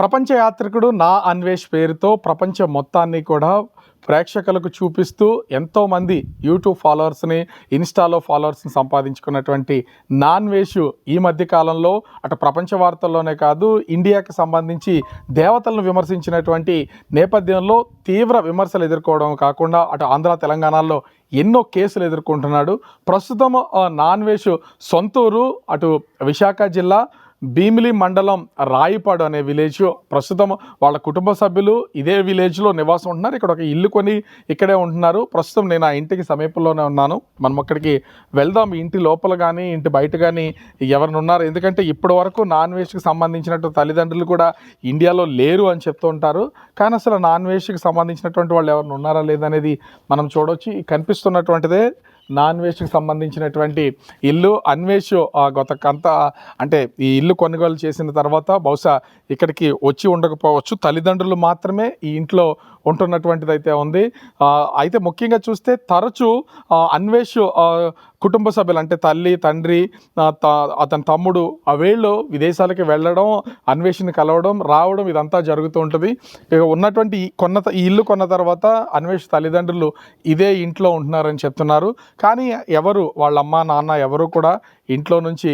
ప్రపంచ యాత్రికుడు నా అన్వేష్ పేరుతో ప్రపంచం మొత్తాన్ని కూడా ప్రేక్షకులకు చూపిస్తూ ఎంతోమంది యూట్యూబ్ ఫాలోవర్స్ని, ఇన్స్టాలో ఫాలోవర్స్ని సంపాదించుకున్నటువంటి నాన్వేషు ఈ మధ్య కాలంలో అటు ప్రపంచ వార్తల్లోనే కాదు, ఇండియాకి సంబంధించి దేవతలను విమర్శించినటువంటి నేపథ్యంలో తీవ్ర విమర్శలు ఎదుర్కోవడం కాకుండా అటు ఆంధ్ర తెలంగాణలో ఎన్నో కేసులు ఎదుర్కొంటున్నాడు. ప్రస్తుతం నాన్వేషు సొంతూరు అటు విశాఖ జిల్లా భీమిలి మండలం రాయిపాడు అనే విలేజ్. ప్రస్తుతం వాళ్ళ కుటుంబ సభ్యులు ఇదే విలేజ్లో నివాసం ఉంటున్నారు. ఇక్కడ ఒక ఇల్లు కొని ఇక్కడే ఉంటున్నారు. ప్రస్తుతం నేను ఆ ఇంటికి సమీపంలోనే ఉన్నాను. మనం అక్కడికి వెళ్దాం. ఇంటి లోపల కానీ ఇంటి బయట కానీ ఎవరిని ఉన్నారు, ఎందుకంటే ఇప్పటి వరకు నాన్ వెజ్కి సంబంధించినట్టు తల్లిదండ్రులు కూడా ఇండియాలో లేరు అని చెప్తూ ఉంటారు. కానీ అసలు నాన్ వెజ్కి సంబంధించినటువంటి వాళ్ళు ఎవరిని ఉన్నారా లేదనేది మనం చూడవచ్చు. కనిపిస్తున్నటువంటిదే నాన్ వెజ్కి సంబంధించినటువంటి ఇల్లు. అన్వేష్ అంటే ఈ ఇల్లు కొనుగోలు చేసిన తర్వాత బహుశా ఇక్కడికి వచ్చి ఉండకపోవచ్చు. తల్లిదండ్రులు మాత్రమే ఈ ఇంట్లో ఉంటున్నటువంటిది అయితే ఉంది. అయితే ముఖ్యంగా చూస్తే తరచూ అన్వేష్ కుటుంబ సభ్యులు అంటే తల్లి, తండ్రి, అతని తమ్ముడు వీళ్ళు విదేశాలకి వెళ్ళడం, అన్వేషిని కలవడం, రావడం ఇదంతా జరుగుతూ ఉంటుంది. ఇక ఉన్నటువంటి ఈ ఇల్లు కొన్న తర్వాత అన్వేష్ తల్లిదండ్రులు ఇదే ఇంట్లో ఉంటున్నారని చెప్తున్నారు. కానీ ఎవరు వాళ్ళ అమ్మ నాన్న ఎవరు కూడా ఇంట్లో నుంచి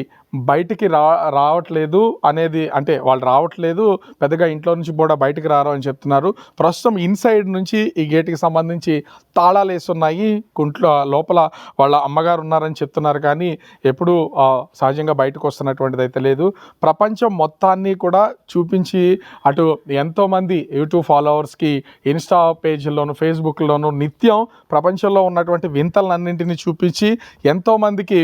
బయటికి రావట్లేదు అనేది, అంటే వాళ్ళు రావట్లేదు, పెద్దగా ఇంట్లో నుంచి కూడా బయటికి రారు అని చెప్తున్నారు. ప్రస్తుతం ఇన్సైడ్ నుంచి ఈ గేట్కి సంబంధించి తాళాలు వేస్తున్నాయి. కుంట్లో లోపల వాళ్ళ అమ్మగారు ఉన్నారని చెప్తున్నారు. కానీ ఎప్పుడు సహజంగా బయటకు వస్తున్నటువంటిది అయితే లేదు. ప్రపంచం మొత్తాన్ని కూడా చూపించి అటు ఎంతోమంది యూట్యూబ్ ఫాలోవర్స్కి ఇన్స్టా పేజీల్లోనూ ఫేస్బుక్లోనూ నిత్యం ప్రపంచంలో ఉన్నటువంటి వింతలన్నింటినీ చూపించి ఎంతోమందికి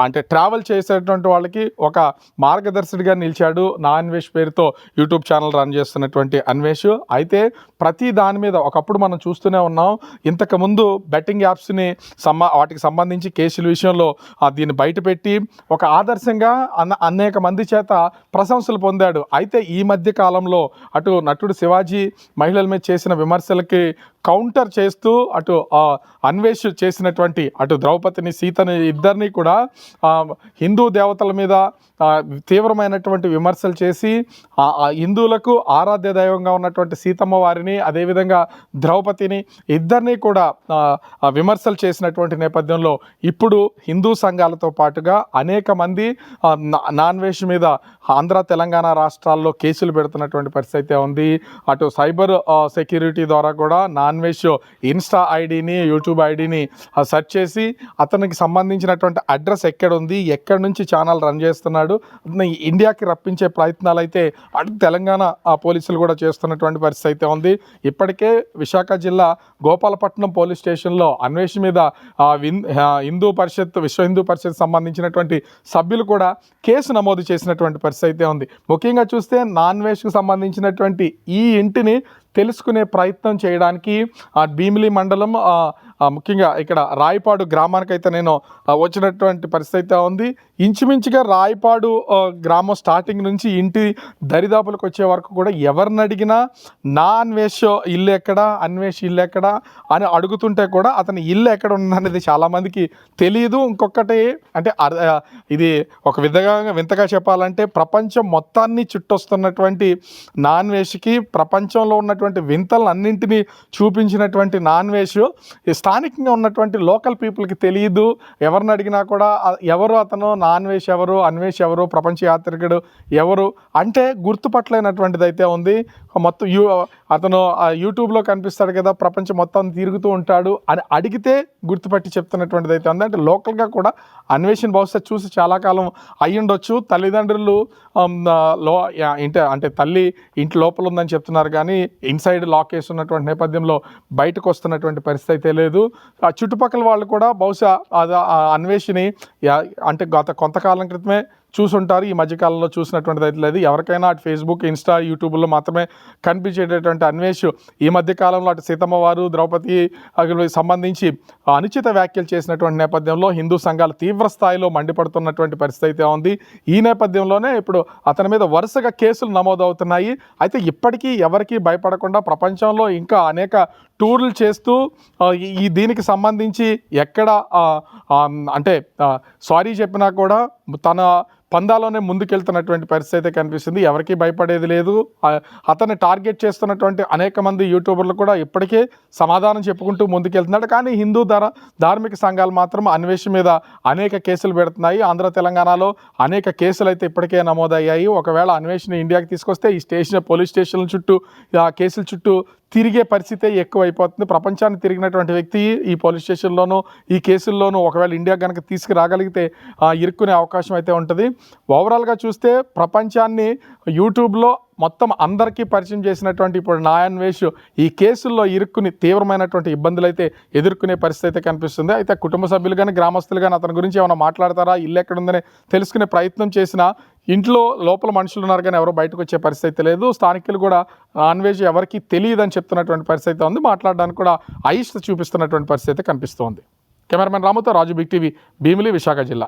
అంటే ట్రావెల్ చేసేటువంటి వాళ్ళకి ఒక మార్గదర్శిగా నిలిచాడు. నా అన్వేష్ పేరుతో యూట్యూబ్ ఛానల్ రన్ చేస్తున్నటువంటి అన్వేష్. అయితే ప్రతి దాని మీద ఒకప్పుడు మనం చూస్తూనే ఉన్నాం. ఇంతకుముందు బెట్టింగ్ యాప్స్ని వాటికి సంబంధించి కేసుల విషయంలో దీన్ని బయటపెట్టి ఒక ఆదర్శంగా అనేక మంది చేత ప్రశంసలు పొందాడు. అయితే ఈ మధ్య కాలంలో అటు నటుడు శివాజీ మహిళల మీద చేసిన విమర్శలకి కౌంటర్ చేస్తూ అటు అన్వేష్ చేసినటువంటి అటు ద్రౌపదిని, సీతని ఇద్దరిని కూడా హిందూ దేవతల మీద తీవ్రమైనటువంటి విమర్శలు చేసి హిందువులకు ఆరాధ్య దైవంగా ఉన్నటువంటి సీతమ్మ వారిని, అదేవిధంగా ద్రౌపదిని ఇద్దరిని కూడా విమర్శలు చేసినటువంటి నేపథ్యంలో ఇప్పుడు హిందూ సంఘాలతో పాటుగా అనేక మంది నాన్ వెజ్ మీద ఆంధ్ర తెలంగాణ రాష్ట్రాల్లో కేసులు పెడుతున్నటువంటి పరిస్థితి ఉంది. అటు సైబర్ సెక్యూరిటీ ద్వారా కూడా నాన్ వెజ్ ఇన్స్టా ఐడిని, యూట్యూబ్ ఐడిని సెర్చ్ చేసి అతనికి సంబంధించినటువంటి అడ్రస్ ఎక్కడుంది, ఎక్కడి నుంచి ఛానల్ రన్ చేస్తున్నాడు, ఇండియాకి రప్పించే ప్రయత్నాలు అయితే అటు తెలంగాణ పోలీసులు కూడా చేస్తున్నటువంటి పరిస్థితి అయితే ఉంది. ఇప్పటికే విశాఖ జిల్లా గోపాలపట్నం పోలీస్ స్టేషన్లో అన్వేష్ మీద విశ్వ హిందూ పరిషత్ సంబంధించినటువంటి సభ్యులు కూడా కేసు నమోదు చేసినటువంటి పరిస్థితి అయితే ఉంది. ముఖ్యంగా చూస్తే నాన్ వెజ్కి సంబంధించినటువంటి ఈ ఇంటిని తెలుసుకునే ప్రయత్నం చేయడానికి భీమిలి మండలం ముఖ్యంగా ఇక్కడ రాయిపాడు గ్రామానికైతే నేను వచ్చినటువంటి పరిస్థితి ఉంది. ఇంచుమించుగా రాయిపాడు గ్రామం స్టార్టింగ్ నుంచి ఇంటి దరిదాపులకు వచ్చే వరకు కూడా ఎవరిని అడిగినా నా అన్వేష్ ఇల్లు ఎక్కడ, అన్వేష్ ఇల్లు ఎక్కడ అని అడుగుతుంటే కూడా అతని ఇల్లు ఎక్కడ ఉన్నది చాలామందికి తెలియదు. ఇంకొకటి అంటే ఇది ఒక వింతగా చెప్పాలంటే ప్రపంచం మొత్తాన్ని చుట్టొస్తున్నటువంటి నాన్ వెజ్కి ప్రపంచంలో ఉన్నటువంటి వింతలను అన్నింటినీ చూపించినటువంటి నాన్ వెజ్ స్థానికంగా ఉన్నటువంటి లోకల్ పీపుల్కి తెలియదు. ఎవరిని అడిగినా కూడా ఎవరు అతను, నాన్ వెజ్ ఎవరు, అన్వేష్ ఎవరు, ప్రపంచ యాత్రికుడు ఎవరు అంటే గుర్తుపట్టలేనటువంటిది అయితే ఉంది. మొత్తం అతను యూట్యూబ్లో కనిపిస్తాడు కదా, ప్రపంచం మొత్తం తిరుగుతూ ఉంటాడు అని అడిగితే గుర్తుపట్టి చెప్తున్నటువంటిది అయితే ఉంది. అంటే లోకల్గా కూడా అన్వేషణ బహుశా చూసి చాలా కాలం అయ్యుండొచ్చు. తల్లిదండ్రులు అంటే తల్లి ఇంటి లోపల ఉందని చెప్తున్నారు, కానీ ఇన్సైడ్ లాక్ వేసి ఉన్నటువంటి నేపథ్యంలో బయటకు వస్తున్నటువంటి పరిస్థితి అయితే లేదు. ఆ చుట్టుపక్కల వాళ్ళు కూడా బహుశా అన్వేషిని అంటే కొంతకాలం క్రితమే చూసుంటారు. ఈ మధ్యకాలంలో చూసినటువంటిది అయితే లేదు. ఎవరికైనా అటు ఫేస్బుక్, ఇన్స్టా, యూట్యూబ్లో మాత్రమే కనిపించేటటువంటి అన్వేష్ ఈ మధ్యకాలంలో అటు సీతమ్మ వారు, ద్రౌపది సంబంధించి అనుచిత వ్యాఖ్యలు చేసినటువంటి నేపథ్యంలో హిందూ సంఘాలు తీవ్ర స్థాయిలో మండిపడుతున్నటువంటి పరిస్థితి అయితే ఉంది. ఈ నేపథ్యంలోనే ఇప్పుడు అతని మీద వరుసగా కేసులు నమోదవుతున్నాయి. అయితే ఇప్పటికీ ఎవరికీ భయపడకుండా ప్రపంచంలో ఇంకా అనేక టూర్లు చేస్తూ దీనికి సంబంధించి ఎక్కడ అంటే సారీ చెప్పినా కూడా తన పందాలోనే ముందుకెళ్తున్నటువంటి పరిస్థితి అయితే కనిపిస్తుంది. ఎవరికీ భయపడేది లేదు. అతన్ని టార్గెట్ చేస్తున్నటువంటి అనేక మంది యూట్యూబర్లు కూడా ఇప్పటికే సమాధానం చెప్పుకుంటూ ముందుకెళ్తున్నాడు. కానీ హిందూ ధార్మిక సంఘాలు మాత్రం అన్వేష్ మీద అనేక కేసులు పెడుతున్నాయి. ఆంధ్ర తెలంగాణలో అనేక కేసులు అయితే ఇప్పటికే నమోదయ్యాయి. ఒకవేళ అన్వేష్ని ఇండియాకి తీసుకొస్తే ఈ పోలీస్ స్టేషన్ల చుట్టూ ఆ కేసుల చుట్టూ తిరిగే పరిస్థితే ఎక్కువైపోతుంది. ప్రపంచాన్ని తిరిగినటువంటి వ్యక్తి ఈ పోలీస్ స్టేషన్లోనూ ఈ కేసుల్లోనూ ఒకవేళ ఇండియా కనుక తీసుకురాగలిగితే ఇరుక్కునే అవకాశం అయితే ఉంటుంది. ఓవరాల్గా చూస్తే ప్రపంచాన్ని యూట్యూబ్లో మొత్తం అందరికీ పరిచయం చేసినటువంటి ఇప్పుడు నా అన్వేష్ ఈ కేసుల్లో ఇరుక్కుని తీవ్రమైనటువంటి ఇబ్బందులు అయితే ఎదుర్కొనే పరిస్థితి అయితే కనిపిస్తుంది. అయితే కుటుంబ సభ్యులు కానీ గ్రామస్తులు కానీ అతని గురించి ఏమైనా మాట్లాడతారా, ఇల్లు ఎక్కడుందని తెలుసుకునే ప్రయత్నం చేసినా ఇంట్లో లోపల మనుషులు ఉన్నారు కానీ ఎవరు బయటకు వచ్చే పరిస్థితి లేదు. స్థానికులు కూడా అన్వేష్ ఎవరికి తెలియదని చెప్తున్నటువంటి పరిస్థితి ఉంది. మాట్లాడడానికి కూడా అయిష్ట చూపిస్తున్నటువంటి పరిస్థితి కనిపిస్తోంది. కెమెరామెన్ రాముతో రాజు, బిగ్ టీవీ, భీమిలి, విశాఖ జిల్లా.